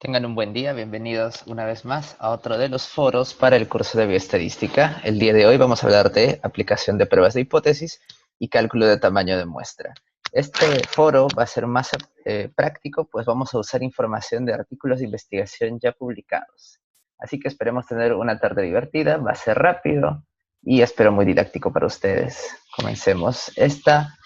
Tengan un buen día, bienvenidos una vez más a otro de los foros para el curso de bioestadística. El día de hoy vamos a hablar de aplicación de pruebas de hipótesis y cálculo de tamaño de muestra. Este foro va a ser más práctico, pues vamos a usar información de artículos de investigación ya publicados. Así que esperemos tener una tarde divertida, va a ser rápido y espero muy didáctico para ustedes. Comencemos. Esta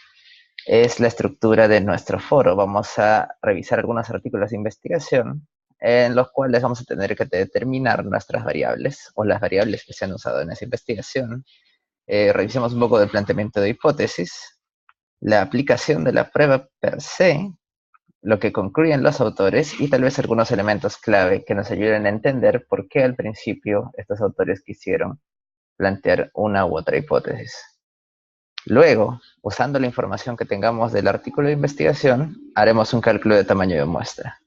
es la estructura de nuestro foro. Vamos a revisar algunos artículos de investigación en los cuales vamos a tener que determinar nuestras variables o las variables que se han usado en esa investigación. Revisemos un poco del planteamiento de hipótesis, la aplicación de la prueba per se, lo que concluyen los autores y tal vez algunos elementos clave que nos ayuden a entender por qué al principio estos autores quisieron plantear una u otra hipótesis. Luego, usando la información que tengamos del artículo de investigación, haremos un cálculo de tamaño de muestra.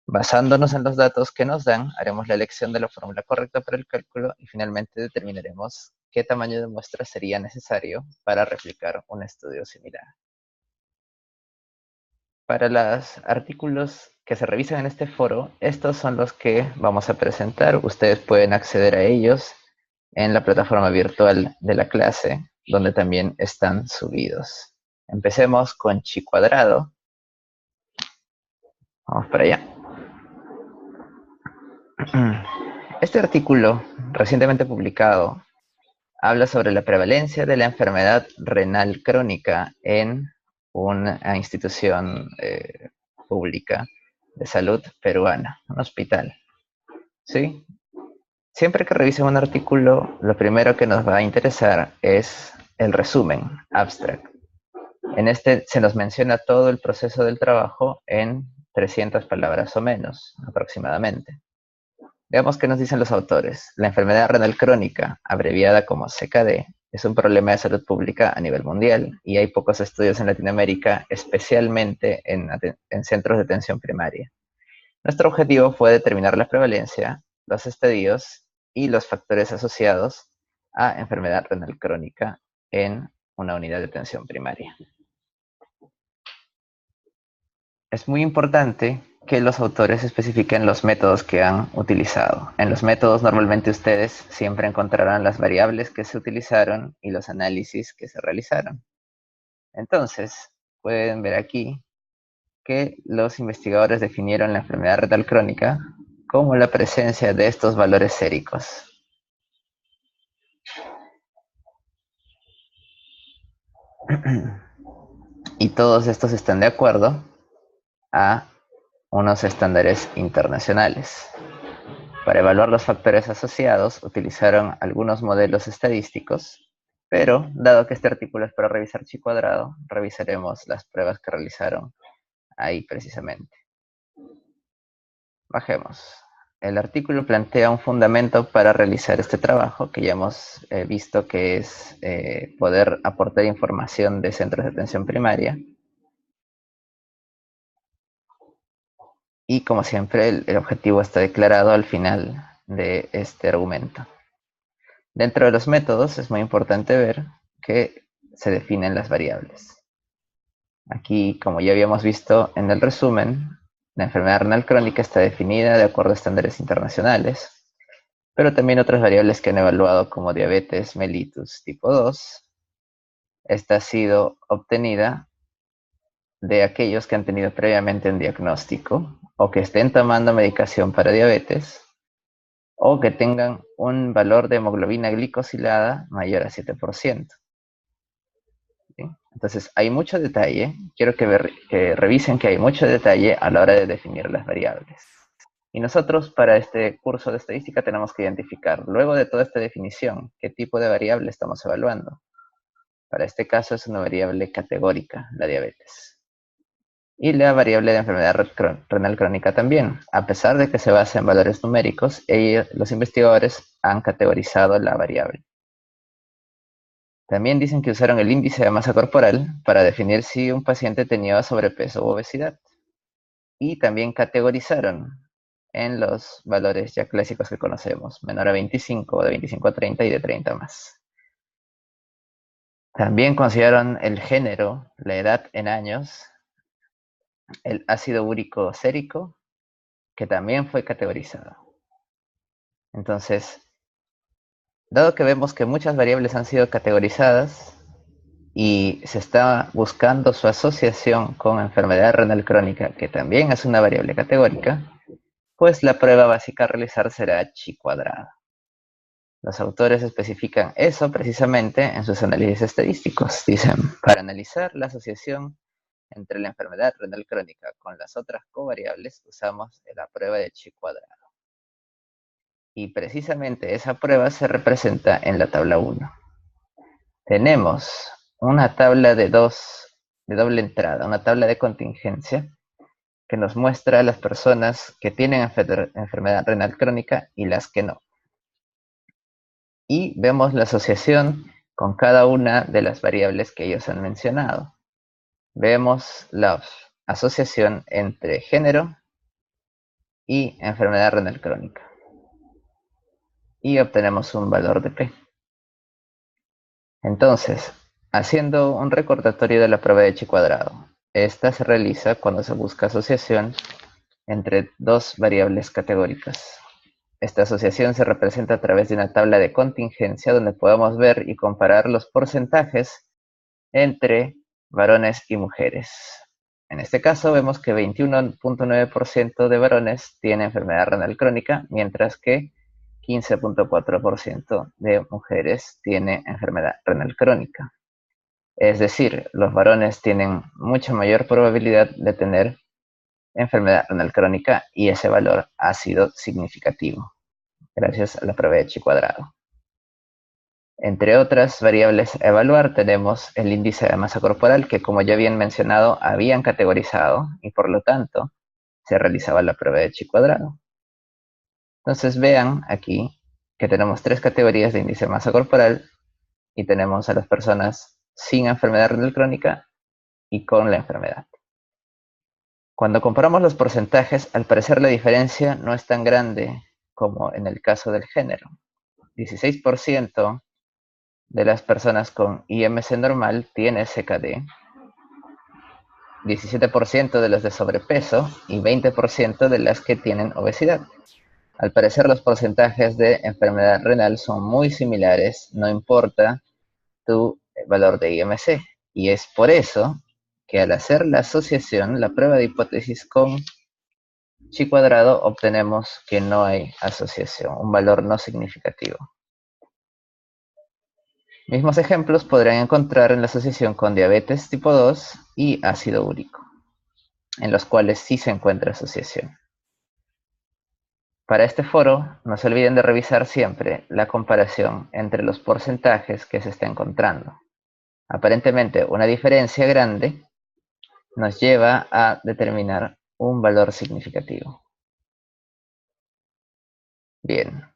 Basándonos en los datos que nos dan, haremos la elección de la fórmula correcta para el cálculo y finalmente determinaremos qué tamaño de muestra sería necesario para replicar un estudio similar. Para los artículos que se revisan en este foro, estos son los que vamos a presentar. Ustedes pueden acceder a ellos en la plataforma virtual de la clase, donde también están subidos. Empecemos con chi cuadrado. Vamos para allá. Este artículo, recientemente publicado, habla sobre la prevalencia de la enfermedad renal crónica en una institución pública de salud peruana, un hospital. ¿Sí? Siempre que revisen un artículo, lo primero que nos va a interesar es el resumen, abstract. En este se nos menciona todo el proceso del trabajo en 300 palabras o menos, aproximadamente. Veamos qué nos dicen los autores. La enfermedad renal crónica, abreviada como CKD, es un problema de salud pública a nivel mundial y hay pocos estudios en Latinoamérica, especialmente en centros de atención primaria. Nuestro objetivo fue determinar la prevalencia, los estadios y los factores asociados a enfermedad renal crónica en una unidad de atención primaria. Es muy importante que los autores especifiquen los métodos que han utilizado. En los métodos normalmente ustedes siempre encontrarán las variables que se utilizaron y los análisis que se realizaron. Entonces, pueden ver aquí que los investigadores definieron la enfermedad renal crónica como la presencia de estos valores séricos. Y todos estos están de acuerdo a unos estándares internacionales. Para evaluar los factores asociados, utilizaron algunos modelos estadísticos, pero dado que este artículo es para revisar chi cuadrado, revisaremos las pruebas que realizaron ahí precisamente. Bajemos. El artículo plantea un fundamento para realizar este trabajo, que ya hemos visto que es poder aportar información de centros de atención primaria. Y como siempre, el objetivo está declarado al final de este argumento. Dentro de los métodos es muy importante ver que se definen las variables. Aquí, como ya habíamos visto en el resumen, la enfermedad renal crónica está definida de acuerdo a estándares internacionales, pero también otras variables que han evaluado como diabetes mellitus tipo 2. Esta ha sido obtenida de aquellos que han tenido previamente un diagnóstico o que estén tomando medicación para diabetes o que tengan un valor de hemoglobina glicosilada mayor a 7%. ¿Sí? Entonces, hay mucho detalle. Quiero que revisen que hay mucho detalle a la hora de definir las variables. Y nosotros para este curso de estadística tenemos que identificar, luego de toda esta definición, qué tipo de variable estamos evaluando. Para este caso es una variable categórica, la diabetes. Y la variable de enfermedad renal crónica también. A pesar de que se basa en valores numéricos, los investigadores han categorizado la variable. También dicen que usaron el índice de masa corporal para definir si un paciente tenía sobrepeso u obesidad. Y también categorizaron en los valores ya clásicos que conocemos, menor a 25, de 25 a 30 y de 30 más. También consideraron el género, la edad en años, el ácido úrico sérico que también fue categorizado. Entonces, dado que vemos que muchas variables han sido categorizadas y se está buscando su asociación con enfermedad renal crónica, que también es una variable categórica, pues la prueba básica a realizar será chi cuadrado. Los autores especifican eso precisamente en sus análisis estadísticos. Dicen, para analizar la asociación entre la enfermedad renal crónica con las otras covariables, usamos la prueba de chi cuadrado. Y precisamente esa prueba se representa en la tabla 1. Tenemos una tabla de doble entrada, una tabla de contingencia, que nos muestra a las personas que tienen enfermedad renal crónica y las que no. Y vemos la asociación con cada una de las variables que ellos han mencionado. Vemos la asociación entre género y enfermedad renal crónica. Y obtenemos un valor de P. Entonces, haciendo un recordatorio de la prueba de chi cuadrado, esta se realiza cuando se busca asociación entre dos variables categóricas. Esta asociación se representa a través de una tabla de contingencia donde podemos ver y comparar los porcentajes entre varones y mujeres. En este caso vemos que 21.9% de varones tiene enfermedad renal crónica, mientras que 15.4% de mujeres tiene enfermedad renal crónica. Es decir, los varones tienen mucha mayor probabilidad de tener enfermedad renal crónica y ese valor ha sido significativo, gracias a la prueba de chi cuadrado. Entre otras variables a evaluar tenemos el índice de masa corporal que, como ya bien mencionado, habían categorizado y por lo tanto se realizaba la prueba de chi cuadrado. Entonces vean aquí que tenemos tres categorías de índice de masa corporal y tenemos a las personas sin enfermedad renal crónica y con la enfermedad. Cuando comparamos los porcentajes, al parecer la diferencia no es tan grande como en el caso del género. 16% de las personas con IMC normal tiene SKD, 17% de los de sobrepeso y 20% de las que tienen obesidad. Al parecer los porcentajes de enfermedad renal son muy similares, no importa tu valor de IMC. Y es por eso que al hacer la asociación, la prueba de hipótesis con chi cuadrado, obtenemos que no hay asociación, un valor no significativo. Mismos ejemplos podrán encontrar en la asociación con diabetes tipo 2 y ácido úrico, en los cuales sí se encuentra asociación. Para este foro, no se olviden de revisar siempre la comparación entre los porcentajes que se está encontrando. Aparentemente, una diferencia grande nos lleva a determinar un valor significativo. Bien.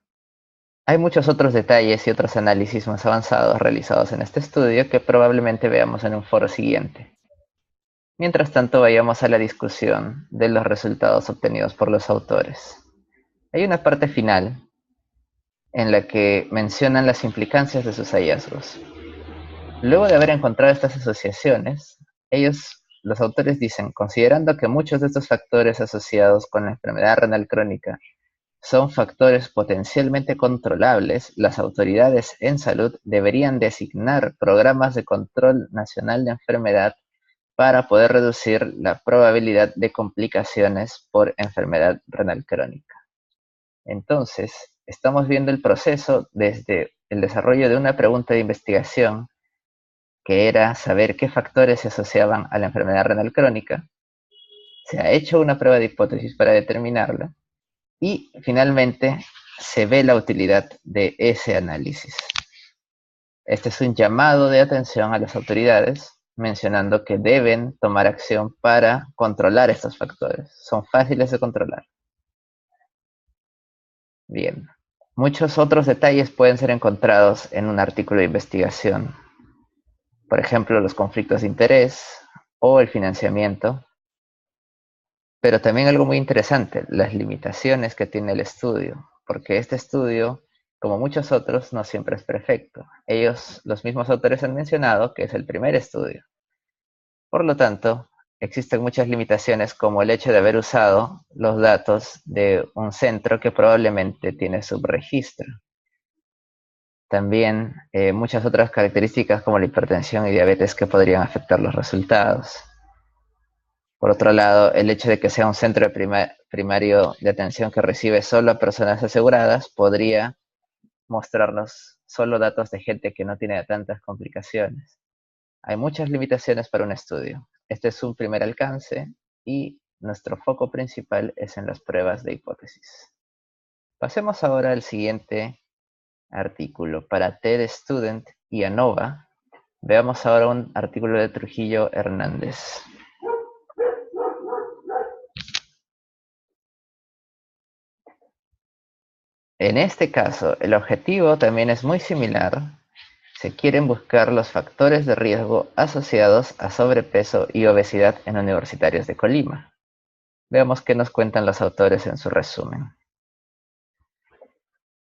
Hay muchos otros detalles y otros análisis más avanzados realizados en este estudio que probablemente veamos en un foro siguiente. Mientras tanto, vayamos a la discusión de los resultados obtenidos por los autores. Hay una parte final en la que mencionan las implicancias de sus hallazgos. Luego de haber encontrado estas asociaciones, los autores dicen, considerando que muchos de estos factores asociados con la enfermedad renal crónica son factores potencialmente controlables, las autoridades en salud deberían designar programas de control nacional de enfermedad para poder reducir la probabilidad de complicaciones por enfermedad renal crónica. Entonces, estamos viendo el proceso desde el desarrollo de una pregunta de investigación, que era saber qué factores se asociaban a la enfermedad renal crónica. Se ha hecho una prueba de hipótesis para determinarla y finalmente se ve la utilidad de ese análisis. Este es un llamado de atención a las autoridades, mencionando que deben tomar acción para controlar estos factores. Son fáciles de controlar. Bien. Muchos otros detalles pueden ser encontrados en un artículo de investigación. Por ejemplo, los conflictos de interés o el financiamiento. Pero también algo muy interesante, las limitaciones que tiene el estudio. Porque este estudio, como muchos otros, no siempre es perfecto. Los mismos autores han mencionado que es el primer estudio. Por lo tanto, existen muchas limitaciones como el hecho de haber usado los datos de un centro que probablemente tiene subregistro. También muchas otras características como la hipertensión y diabetes que podrían afectar los resultados. Por otro lado, el hecho de que sea un centro primario de atención que recibe solo a personas aseguradas podría mostrarnos solo datos de gente que no tiene tantas complicaciones. Hay muchas limitaciones para un estudio. Este es un primer alcance y nuestro foco principal es en las pruebas de hipótesis. Pasemos ahora al siguiente artículo. Para TED Student y ANOVA, veamos ahora un artículo de Trujillo Hernández. En este caso, el objetivo también es muy similar. Se quieren buscar los factores de riesgo asociados a sobrepeso y obesidad en universitarios de Colima. Veamos qué nos cuentan los autores en su resumen.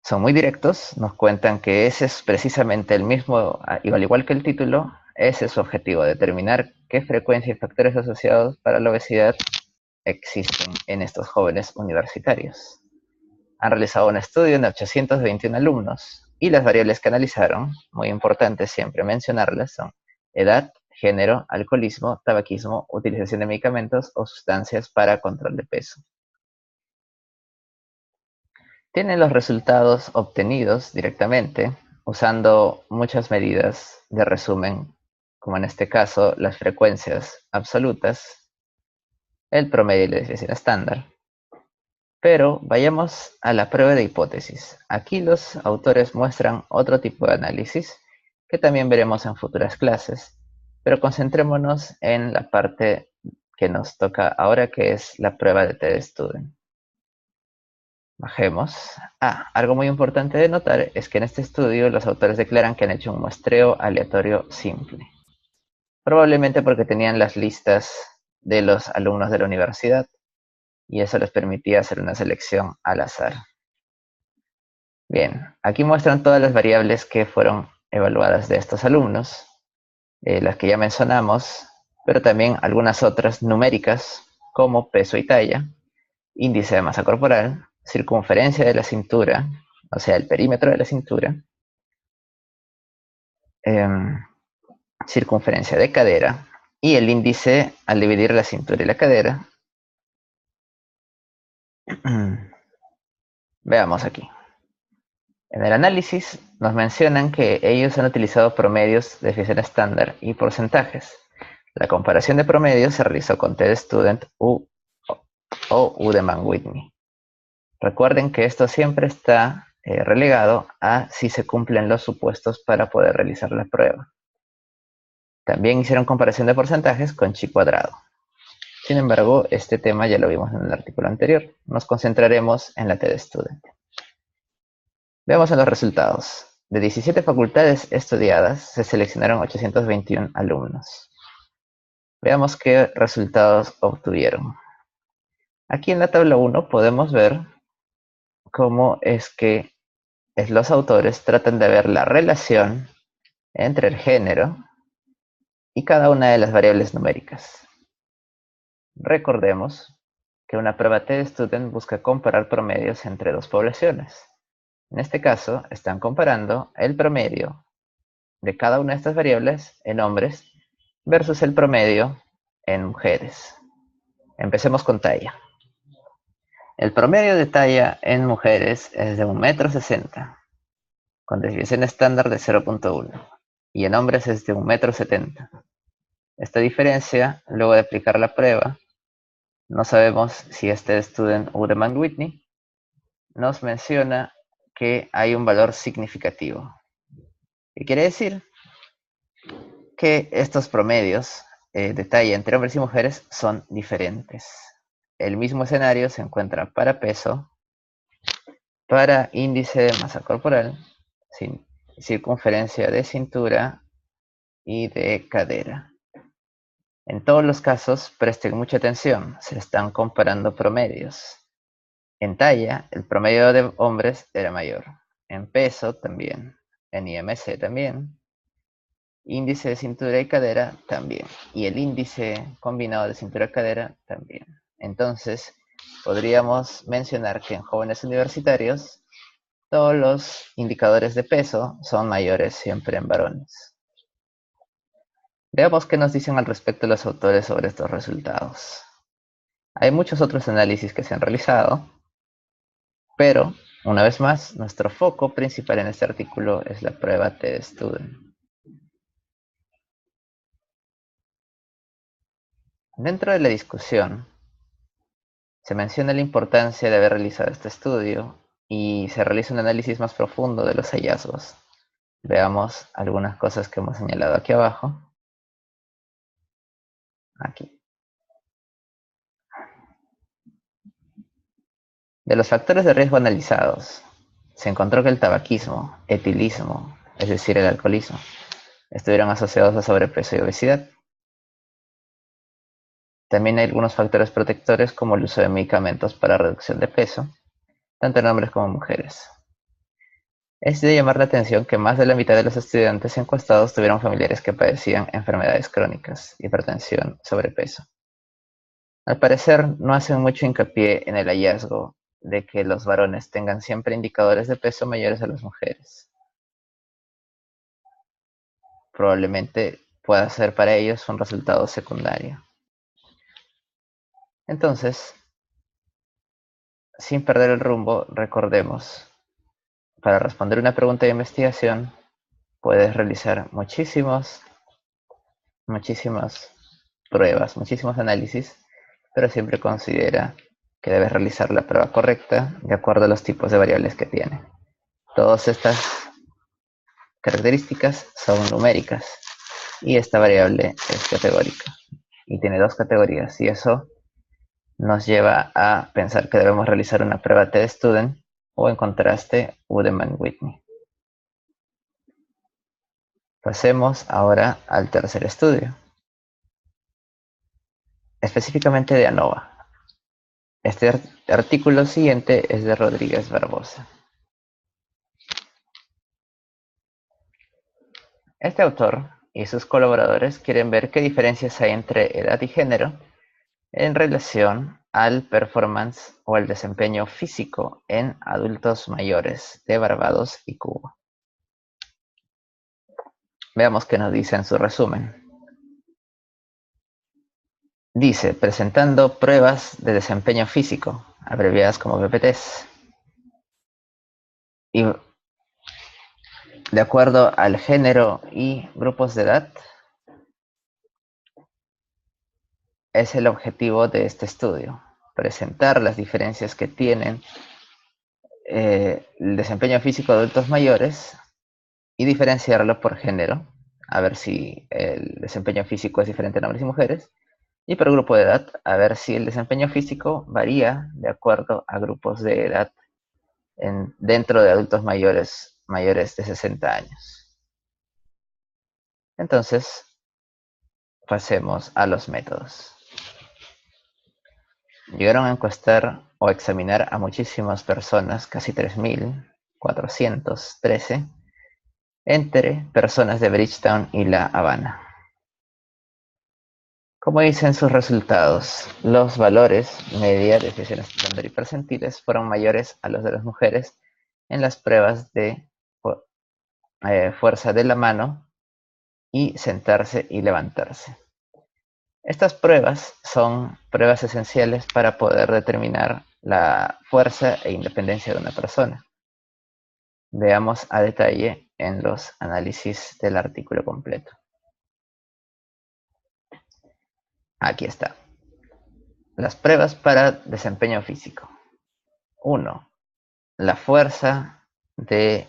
Son muy directos, nos cuentan que ese es precisamente el mismo, al igual que el título, ese es su objetivo, determinar qué frecuencia y factores asociados para la obesidad existen en estos jóvenes universitarios. Han realizado un estudio en 821 alumnos y las variables que analizaron, muy importantes siempre mencionarlas, son edad, género, alcoholismo, tabaquismo, utilización de medicamentos o sustancias para control de peso. Tienen los resultados obtenidos directamente usando muchas medidas de resumen, como en este caso las frecuencias absolutas, el promedio y la desviación estándar. Pero vayamos a la prueba de hipótesis. Aquí los autores muestran otro tipo de análisis que también veremos en futuras clases, pero concentrémonos en la parte que nos toca ahora, que es la prueba de TED Student. Bajemos. Algo muy importante de notar es que en este estudio los autores declaran que han hecho un muestreo aleatorio simple. Probablemente porque tenían las listas de los alumnos de la universidad y eso les permitía hacer una selección al azar. Bien, aquí muestran todas las variables que fueron evaluadas de estos alumnos, las que ya mencionamos, pero también algunas otras numéricas como peso y talla, índice de masa corporal, circunferencia de la cintura, o sea, el perímetro de la cintura, circunferencia de cadera y el índice al dividir la cintura y la cadera. Veamos aquí. En el análisis nos mencionan que ellos han utilizado promedios de desviación estándar y porcentajes. La comparación de promedios se realizó con TED Student o Udemann-Whitney. Recuerden que esto siempre está relegado a si se cumplen los supuestos para poder realizar la prueba. También hicieron comparación de porcentajes con chi cuadrado. Sin embargo, este tema ya lo vimos en el artículo anterior. Nos concentraremos en la TED Student. Veamos en los resultados. De 17 facultades estudiadas, se seleccionaron 821 alumnos. Veamos qué resultados obtuvieron. Aquí en la tabla 1 podemos ver cómo es que los autores tratan de ver la relación entre el género y cada una de las variables numéricas. Recordemos que una prueba TED Student busca comparar promedios entre dos poblaciones. En este caso, están comparando el promedio de cada una de estas variables en hombres versus el promedio en mujeres. Empecemos con talla. El promedio de talla en mujeres es de 1,60 m, con desviación estándar de 0,1, y en hombres es de 1,70 m. Esta diferencia, luego de aplicar la prueba, no sabemos si este Student Udemann-Whitney nos menciona que hay un valor significativo. ¿Qué quiere decir? Que estos promedios de talla entre hombres y mujeres son diferentes. El mismo escenario se encuentra para peso, para índice de masa corporal, circunferencia de cintura y de cadera. En todos los casos, presten mucha atención, se están comparando promedios. En talla, el promedio de hombres era mayor. En peso también. En IMC también. Índice de cintura y cadera también. Y el índice combinado de cintura y cadera también. Entonces, podríamos mencionar que en jóvenes universitarios, todos los indicadores de peso son mayores siempre en varones. Veamos qué nos dicen al respecto los autores sobre estos resultados. Hay muchos otros análisis que se han realizado, pero, una vez más, nuestro foco principal en este artículo es la prueba TED-Student. Dentro de la discusión, se menciona la importancia de haber realizado este estudio y se realiza un análisis más profundo de los hallazgos. Veamos algunas cosas que hemos señalado aquí abajo. Aquí. De los factores de riesgo analizados, se encontró que el tabaquismo, etilismo, es decir, el alcoholismo, estuvieron asociados a sobrepeso y obesidad. También hay algunos factores protectores como el uso de medicamentos para reducción de peso, tanto en hombres como en mujeres. Es de llamar la atención que más de la mitad de los estudiantes encuestados tuvieron familiares que padecían enfermedades crónicas, hipertensión, sobrepeso. Al parecer, no hacen mucho hincapié en el hallazgo de que los varones tengan siempre indicadores de peso mayores a las mujeres. Probablemente pueda ser para ellos un resultado secundario. Entonces, sin perder el rumbo, recordemos, para responder una pregunta de investigación, puedes realizar muchísimas pruebas, muchísimos análisis, pero siempre considera que debes realizar la prueba correcta de acuerdo a los tipos de variables que tiene. Todas estas características son numéricas y esta variable es categórica y tiene dos categorías, y eso nos lleva a pensar que debemos realizar una prueba TED-Student o, en contraste, Udemann-Whitney. Pasemos ahora al tercer estudio, específicamente de ANOVA. Este artículo siguiente es de Rodríguez Barbosa. Este autor y sus colaboradores quieren ver qué diferencias hay entre edad y género en relación al performance o el desempeño físico en adultos mayores de Barbados y Cuba. Veamos qué nos dice en su resumen. Dice, presentando pruebas de desempeño físico, abreviadas como PPTs, y de acuerdo al género y grupos de edad, es el objetivo de este estudio, presentar las diferencias que tienen el desempeño físico de adultos mayores y diferenciarlo por género, a ver si el desempeño físico es diferente en hombres y mujeres, y por grupo de edad, a ver si el desempeño físico varía de acuerdo a grupos de edad dentro de adultos mayores de 60 años. Entonces, pasemos a los métodos. Llegaron a encuestar o examinar a muchísimas personas, casi 3.413, entre personas de Bridgetown y La Habana. Como dicen sus resultados, los valores media, desviación estándar y percentiles fueron mayores a los de las mujeres en las pruebas de fuerza de la mano y sentarse y levantarse. Estas pruebas son pruebas esenciales para poder determinar la fuerza e independencia de una persona. Veamos a detalle en los análisis del artículo completo. Aquí está. Las pruebas para desempeño físico. 1. La fuerza de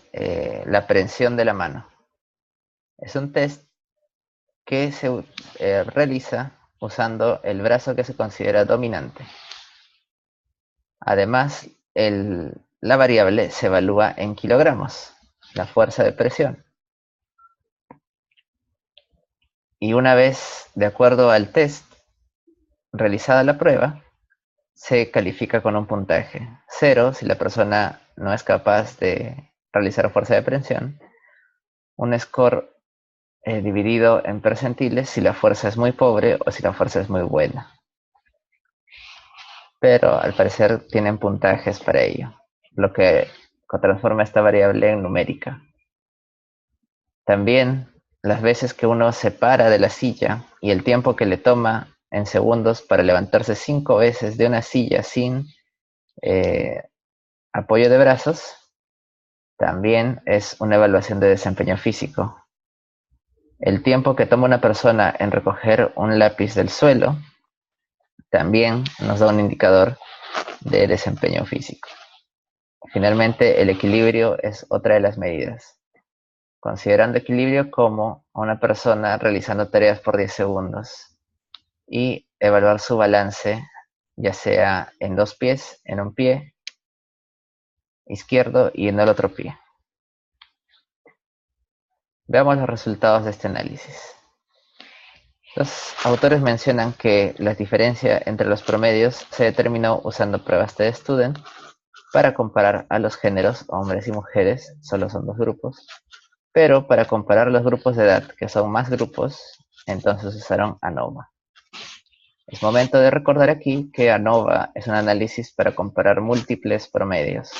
la prensión de la mano. Es un test que se realiza usando el brazo que se considera dominante. Además, la variable se evalúa en kilogramos, la fuerza de presión. Y una vez, de acuerdo al test, realizada la prueba, se califica con un puntaje 0 si la persona no es capaz de realizar fuerza de presión, un score dividido en percentiles si la fuerza es muy pobre o si la fuerza es muy buena. Pero al parecer tienen puntajes para ello, lo que transforma esta variable en numérica. También las veces que uno se para de la silla y el tiempo que le toma en segundos para levantarse 5 veces de una silla sin apoyo de brazos, también es una evaluación de desempeño físico. El tiempo que toma una persona en recoger un lápiz del suelo también nos da un indicador de desempeño físico. Finalmente, el equilibrio es otra de las medidas, considerando equilibrio como una persona realizando tareas por 10 segundos y evaluar su balance, ya sea en 2 pies, en un pie izquierdo y en el otro pie. Veamos los resultados de este análisis. Los autores mencionan que la diferencia entre los promedios se determinó usando pruebas de Student para comparar a los géneros, hombres y mujeres, solo son 2 grupos, pero para comparar los grupos de edad, que son más grupos, entonces usaron ANOVA. Es momento de recordar aquí que ANOVA es un análisis para comparar múltiples promedios.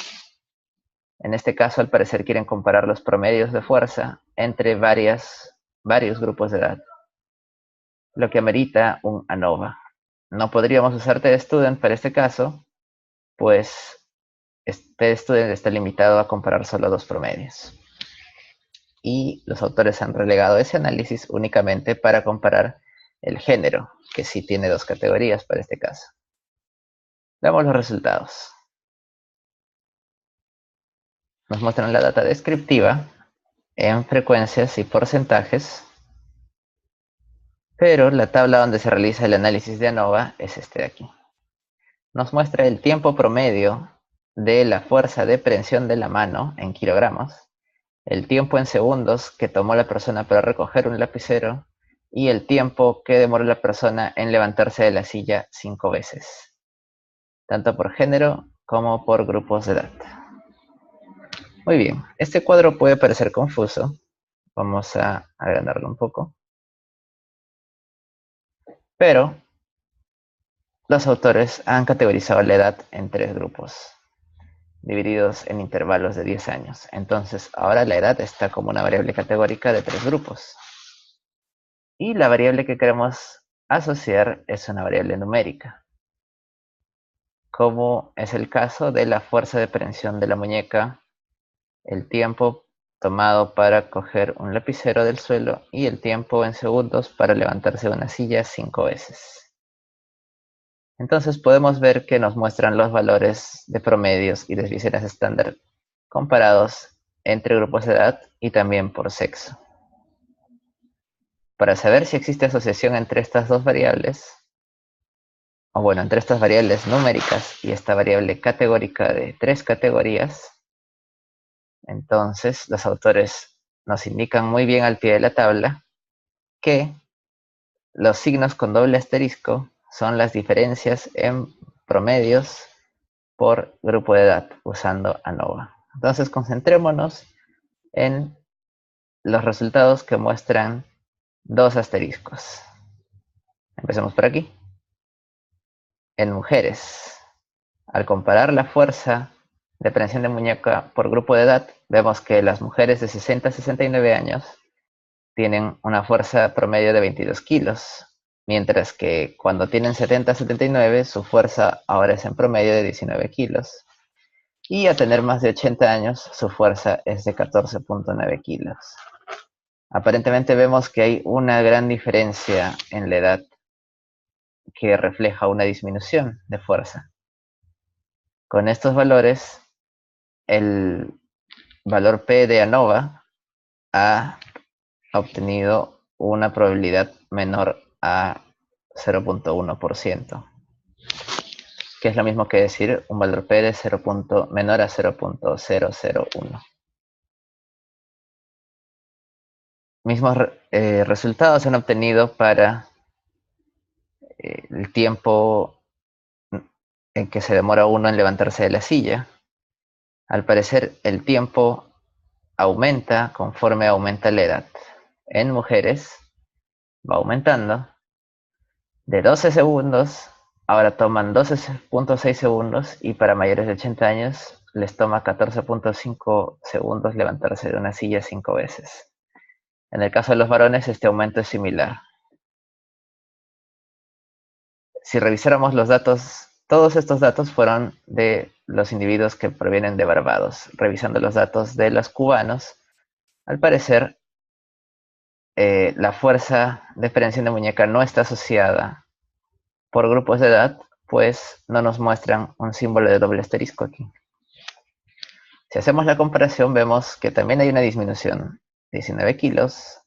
En este caso, al parecer, quieren comparar los promedios de fuerza entre varios grupos de edad, lo que amerita un ANOVA. No podríamos usar TestStudent para este caso, pues TestStudent está limitado a comparar solo 2 promedios. Y los autores han relegado ese análisis únicamente para comparar el género, que sí tiene 2 categorías para este caso. Veamos los resultados. Nos muestran la data descriptiva en frecuencias y porcentajes, pero la tabla donde se realiza el análisis de ANOVA es este de aquí. Nos muestra el tiempo promedio de la fuerza de prensión de la mano en kilogramos, el tiempo en segundos que tomó la persona para recoger un lapicero y el tiempo que demoró la persona en levantarse de la silla 5 veces, tanto por género como por grupos de edad. Muy bien, este cuadro puede parecer confuso. Vamos a agrandarlo un poco. Pero los autores han categorizado la edad en 3 grupos, divididos en intervalos de 10 años. Entonces, ahora la edad está como una variable categórica de 3 grupos. Y la variable que queremos asociar es una variable numérica, como es el caso de la fuerza de prensión de la muñeca, el tiempo tomado para coger un lapicero del suelo y el tiempo en segundos para levantarse de una silla 5 veces. Entonces podemos ver que nos muestran los valores de promedios y desviaciones estándar comparados entre grupos de edad y también por sexo. Para saber si existe asociación entre estas dos variables, o bueno, entre estas variables numéricas y esta variable categórica de 3 categorías, entonces los autores nos indican muy bien al pie de la tabla que los signos con doble asterisco son las diferencias en promedios por grupo de edad usando ANOVA. Entonces concentrémonos en los resultados que muestran 2 asteriscos. Empecemos por aquí. En mujeres, al comparar la fuerza de prensión de muñeca por grupo de edad, vemos que las mujeres de 60 a 69 años tienen una fuerza promedio de 22 kilos, mientras que cuando tienen 70 a 79, su fuerza ahora es en promedio de 19 kilos. Y a tener más de 80 años, su fuerza es de 14.9 kilos. Aparentemente vemos que hay una gran diferencia en la edad que refleja una disminución de fuerza. Con estos valores, el valor P de ANOVA ha obtenido una probabilidad menor a 0.1%, que es lo mismo que decir un valor P de menor a 0.001. Mismos resultados se han obtenido para el tiempo en que se demora uno en levantarse de la silla. Al parecer, el tiempo aumenta conforme aumenta la edad. En mujeres va aumentando. De 12 segundos, ahora toman 12.6 segundos y para mayores de 80 años les toma 14.5 segundos levantarse de una silla 5 veces. En el caso de los varones, este aumento es similar. Si revisáramos los datos, todos estos datos fueron de los individuos que provienen de Barbados. Revisando los datos de los cubanos, al parecer, la fuerza de prevención de muñeca no está asociada por grupos de edad, pues no nos muestran un símbolo de doble asterisco aquí. Si hacemos la comparación, vemos que también hay una disminución: 19 kilos,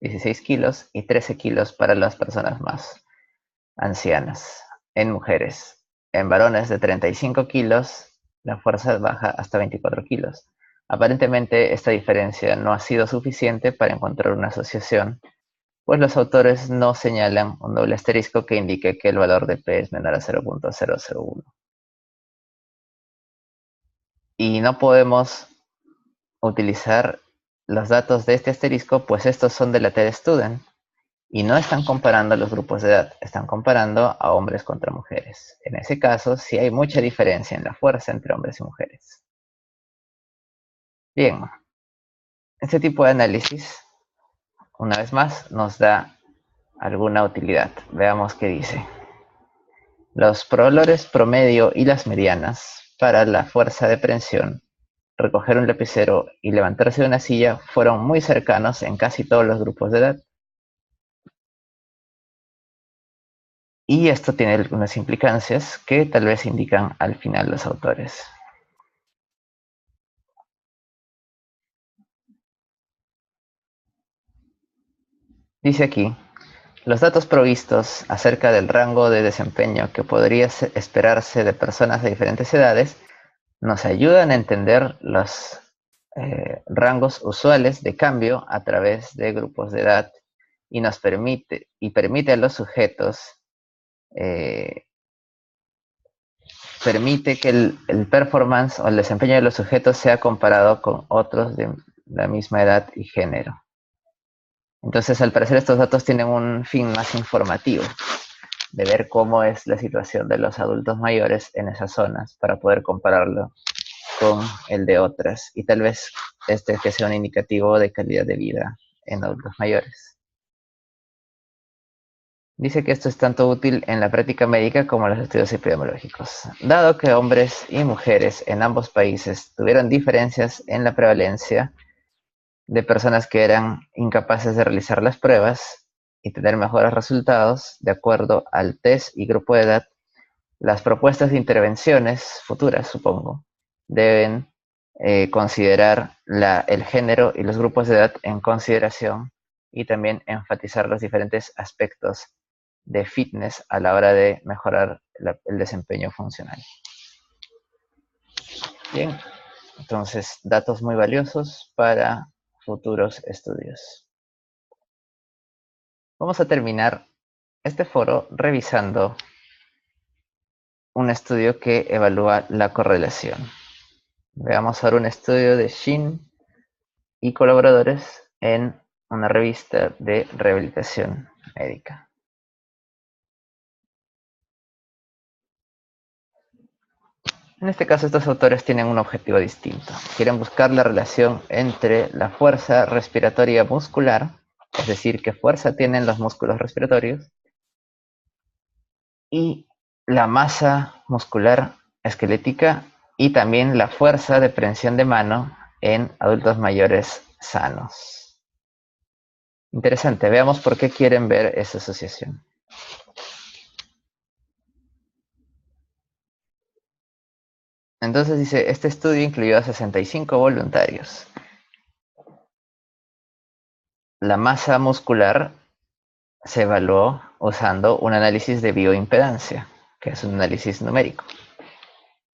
16 kilos y 13 kilos para las personas más ancianas. En mujeres, en varones de 35 kilos, la fuerza baja hasta 24 kilos. Aparentemente, esta diferencia no ha sido suficiente para encontrar una asociación, pues los autores no señalan un doble asterisco que indique que el valor de P es menor a 0.001. Y no podemos utilizar los datos de este asterisco, pues estos son de la TED Student y no están comparando los grupos de edad, están comparando a hombres contra mujeres. En ese caso, sí hay mucha diferencia en la fuerza entre hombres y mujeres. Bien, este tipo de análisis, una vez más, nos da alguna utilidad. Veamos qué dice. Los valores promedio y las medianas para la fuerza de prensión, recoger un lapicero y levantarse de una silla fueron muy cercanos en casi todos los grupos de edad. Y esto tiene algunas implicancias que tal vez indican al final los autores. Dice aquí, los datos provistos acerca del rango de desempeño que podría esperarse de personas de diferentes edades nos ayudan a entender los rangos usuales de cambio a través de grupos de edad y permite a los sujetos, permite que el performance o el desempeño de los sujetos sea comparado con otros de la misma edad y género. Entonces, al parecer, estos datos tienen un fin más informativo, de ver cómo es la situación de los adultos mayores en esas zonas para poder compararlo con el de otras y tal vez que sea un indicativo de calidad de vida en adultos mayores. Dice que esto es tanto útil en la práctica médica como en los estudios epidemiológicos. Dado que hombres y mujeres en ambos países tuvieron diferencias en la prevalencia de personas que eran incapaces de realizar las pruebas y tener mejores resultados de acuerdo al test y grupo de edad, las propuestas de intervenciones futuras, supongo, deben considerar el género y los grupos de edad en consideración y también enfatizar los diferentes aspectos de fitness a la hora de mejorar el desempeño funcional. Bien, entonces datos muy valiosos para futuros estudios. Vamos a terminar este foro revisando un estudio que evalúa la correlación. Veamos ahora un estudio de Shin y colaboradores en una revista de rehabilitación médica. En este caso, estos autores tienen un objetivo distinto. Quieren buscar la relación entre la fuerza respiratoria muscular, es decir, qué fuerza tienen los músculos respiratorios, y la masa muscular esquelética y también la fuerza de prensión de mano en adultos mayores sanos. Interesante, veamos por qué quieren ver esa asociación. Entonces dice, este estudio incluyó a 65 voluntarios. La masa muscular se evaluó usando un análisis de bioimpedancia, que es un análisis numérico.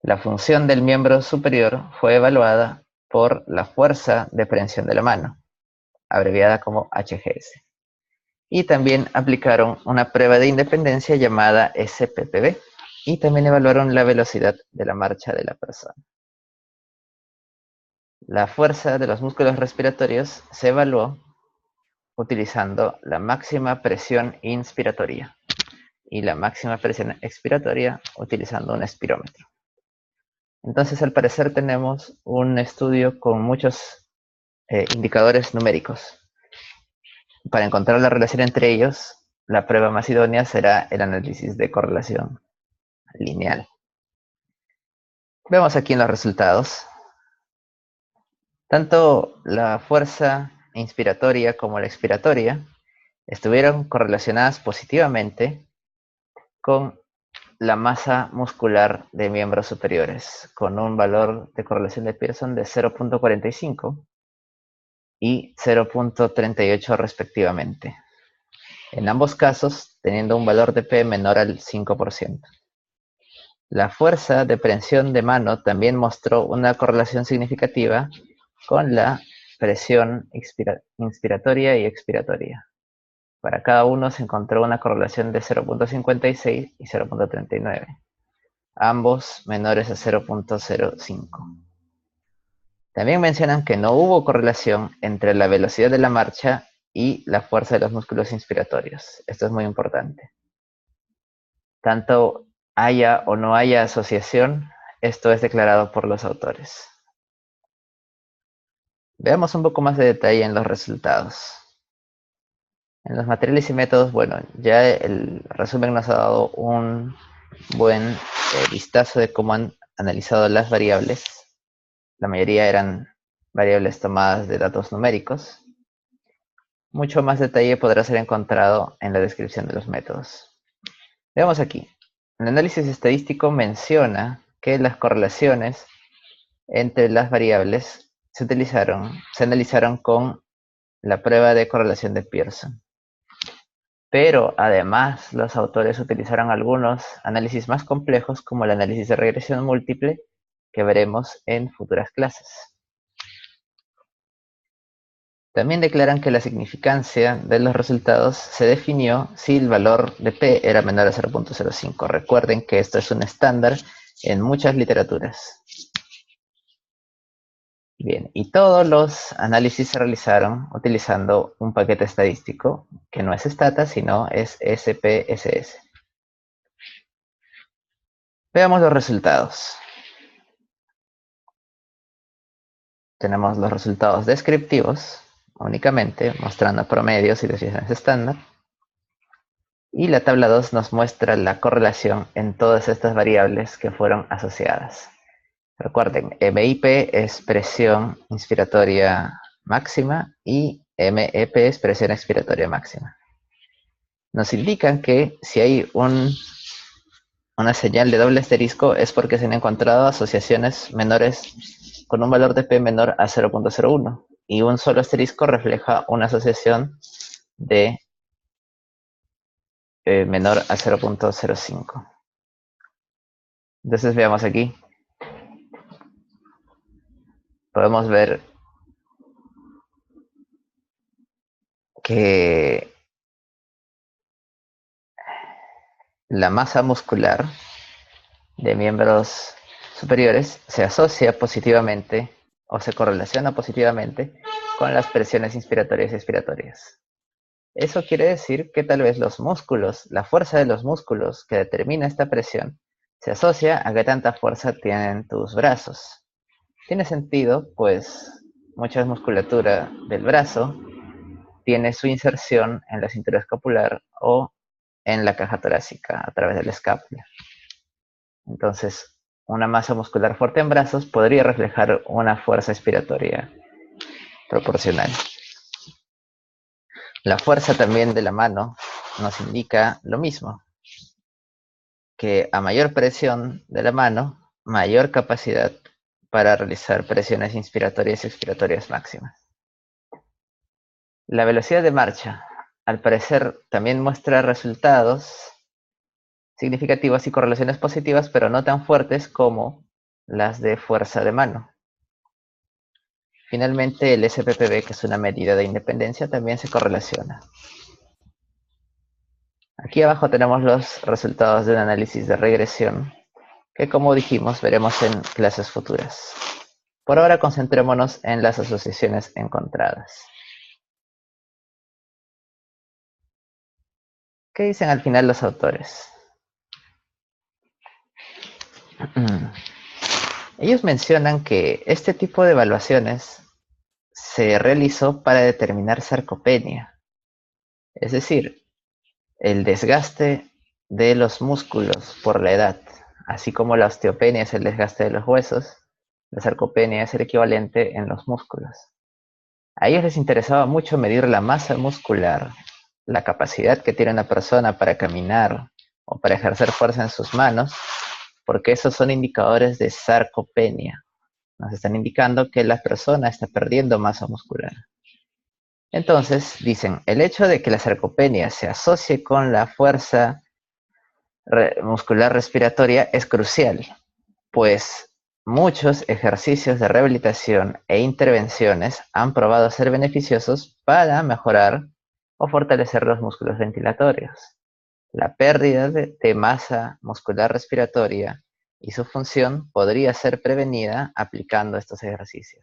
La función del miembro superior fue evaluada por la fuerza de prensión de la mano, abreviada como HGS. Y también aplicaron una prueba de independencia llamada SPPB, y también evaluaron la velocidad de la marcha de la persona. La fuerza de los músculos respiratorios se evaluó utilizando la máxima presión inspiratoria y la máxima presión expiratoria utilizando un espirómetro. Entonces, al parecer tenemos un estudio con muchos indicadores numéricos. Para encontrar la relación entre ellos, la prueba más idónea será el análisis de correlación lineal. Vemos aquí en los resultados. Tanto la fuerza inspiratoria como la expiratoria estuvieron correlacionadas positivamente con la masa muscular de miembros superiores, con un valor de correlación de Pearson de 0.45 y 0.38 respectivamente. En ambos casos, teniendo un valor de P menor al 5%. La fuerza de presión de mano también mostró una correlación significativa con la presión inspiratoria y expiratoria. Para cada uno se encontró una correlación de 0.56 y 0.39, ambos menores a 0.05. También mencionan que no hubo correlación entre la velocidad de la marcha y la fuerza de los músculos inspiratorios. Esto es muy importante. Tanto haya o no haya asociación, esto es declarado por los autores. Veamos un poco más de detalle en los resultados. En los materiales y métodos, bueno, ya el resumen nos ha dado un buen vistazo de cómo han analizado las variables. La mayoría eran variables tomadas de datos numéricos. Mucho más detalle podrá ser encontrado en la descripción de los métodos. Veamos aquí. El análisis estadístico menciona que las correlaciones entre las variables se analizaron con la prueba de correlación de Pearson. Pero además los autores utilizaron algunos análisis más complejos como el análisis de regresión múltiple que veremos en futuras clases. También declaran que la significancia de los resultados se definió si el valor de P era menor a 0.05. Recuerden que esto es un estándar en muchas literaturas. Bien, y todos los análisis se realizaron utilizando un paquete estadístico que no es Stata, sino es SPSS. Veamos los resultados. Tenemos los resultados descriptivos únicamente, mostrando promedios y desviaciones estándar. Y la tabla 2 nos muestra la correlación en todas estas variables que fueron asociadas. Recuerden, MIP es presión inspiratoria máxima y MEP es presión expiratoria máxima. Nos indican que si hay una señal de doble asterisco es porque se han encontrado asociaciones menores con un valor de P menor a 0.01 y un solo asterisco refleja una asociación de menor a 0.05. Entonces veamos aquí. Podemos ver que la masa muscular de miembros superiores se asocia positivamente o se correlaciona positivamente con las presiones inspiratorias y expiratorias. Eso quiere decir que tal vez los músculos, la fuerza de los músculos que determina esta presión, se asocia a qué tanta fuerza tienen tus brazos. Tiene sentido, pues mucha musculatura del brazo tiene su inserción en la cintura escapular o en la caja torácica a través de la escápula. Entonces, una masa muscular fuerte en brazos podría reflejar una fuerza expiratoria proporcional. La fuerza también de la mano nos indica lo mismo, que a mayor presión de la mano, mayor capacidad para realizar presiones inspiratorias y expiratorias máximas. La velocidad de marcha, al parecer, también muestra resultados significativos y correlaciones positivas, pero no tan fuertes como las de fuerza de mano. Finalmente, el SPPB, que es una medida de independencia, también se correlaciona. Aquí abajo tenemos los resultados de un análisis de regresión, que como dijimos, veremos en clases futuras. Por ahora concentrémonos en las asociaciones encontradas. ¿Qué dicen al final los autores? Ellos mencionan que este tipo de evaluaciones se realizó para determinar sarcopenia, es decir, el desgaste de los músculos por la edad, así como la osteopenia es el desgaste de los huesos, la sarcopenia es el equivalente en los músculos. A ellos les interesaba mucho medir la masa muscular, la capacidad que tiene una persona para caminar o para ejercer fuerza en sus manos, porque esos son indicadores de sarcopenia. Nos están indicando que la persona está perdiendo masa muscular. Entonces, dicen, el hecho de que la sarcopenia se asocie con la fuerza muscular respiratoria es crucial, pues muchos ejercicios de rehabilitación e intervenciones han probado ser beneficiosos para mejorar o fortalecer los músculos ventilatorios. La pérdida de masa muscular respiratoria y su función podría ser prevenida aplicando estos ejercicios.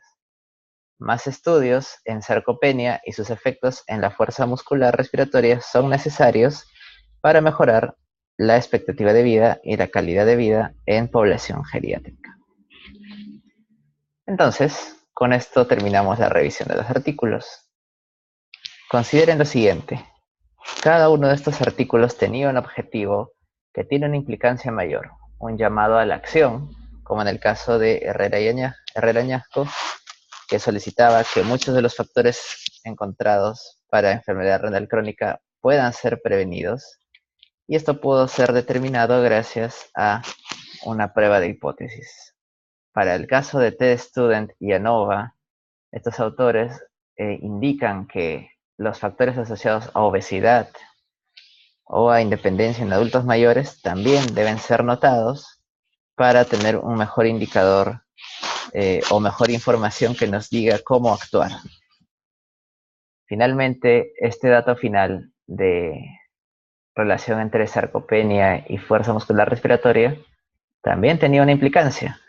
Más estudios en sarcopenia y sus efectos en la fuerza muscular respiratoria son necesarios para mejorar la expectativa de vida y la calidad de vida en población geriátrica. Entonces, con esto terminamos la revisión de los artículos. Consideren lo siguiente. Cada uno de estos artículos tenía un objetivo que tiene una implicancia mayor, un llamado a la acción, como en el caso de Herrera Añasco, que solicitaba que muchos de los factores encontrados para enfermedad renal crónica puedan ser prevenidos, y esto pudo ser determinado gracias a una prueba de hipótesis. Para el caso de Ted Student y ANOVA, estos autores indican que los factores asociados a obesidad o a independencia en adultos mayores también deben ser notados para tener un mejor indicador o mejor información que nos diga cómo actuar. Finalmente, este dato final de relación entre sarcopenia y fuerza muscular respiratoria también tenía una implicancia.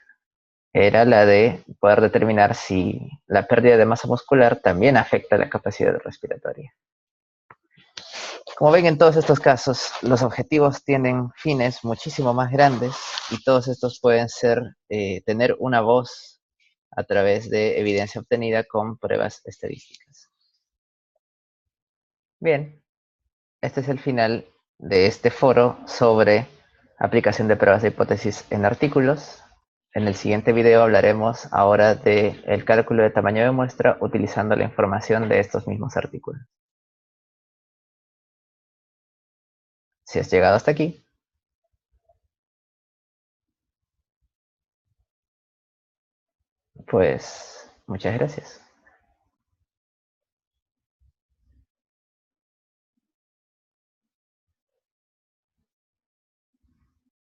Era la de poder determinar si la pérdida de masa muscular también afecta la capacidad respiratoria. Como ven, en todos estos casos, los objetivos tienen fines muchísimo más grandes y todos estos pueden ser, tener una voz a través de evidencia obtenida con pruebas estadísticas. Bien, este es el final de este foro sobre aplicación de pruebas de hipótesis en artículos. En el siguiente video hablaremos ahora del cálculo de tamaño de muestra utilizando la información de estos mismos artículos. Si has llegado hasta aquí, pues muchas gracias.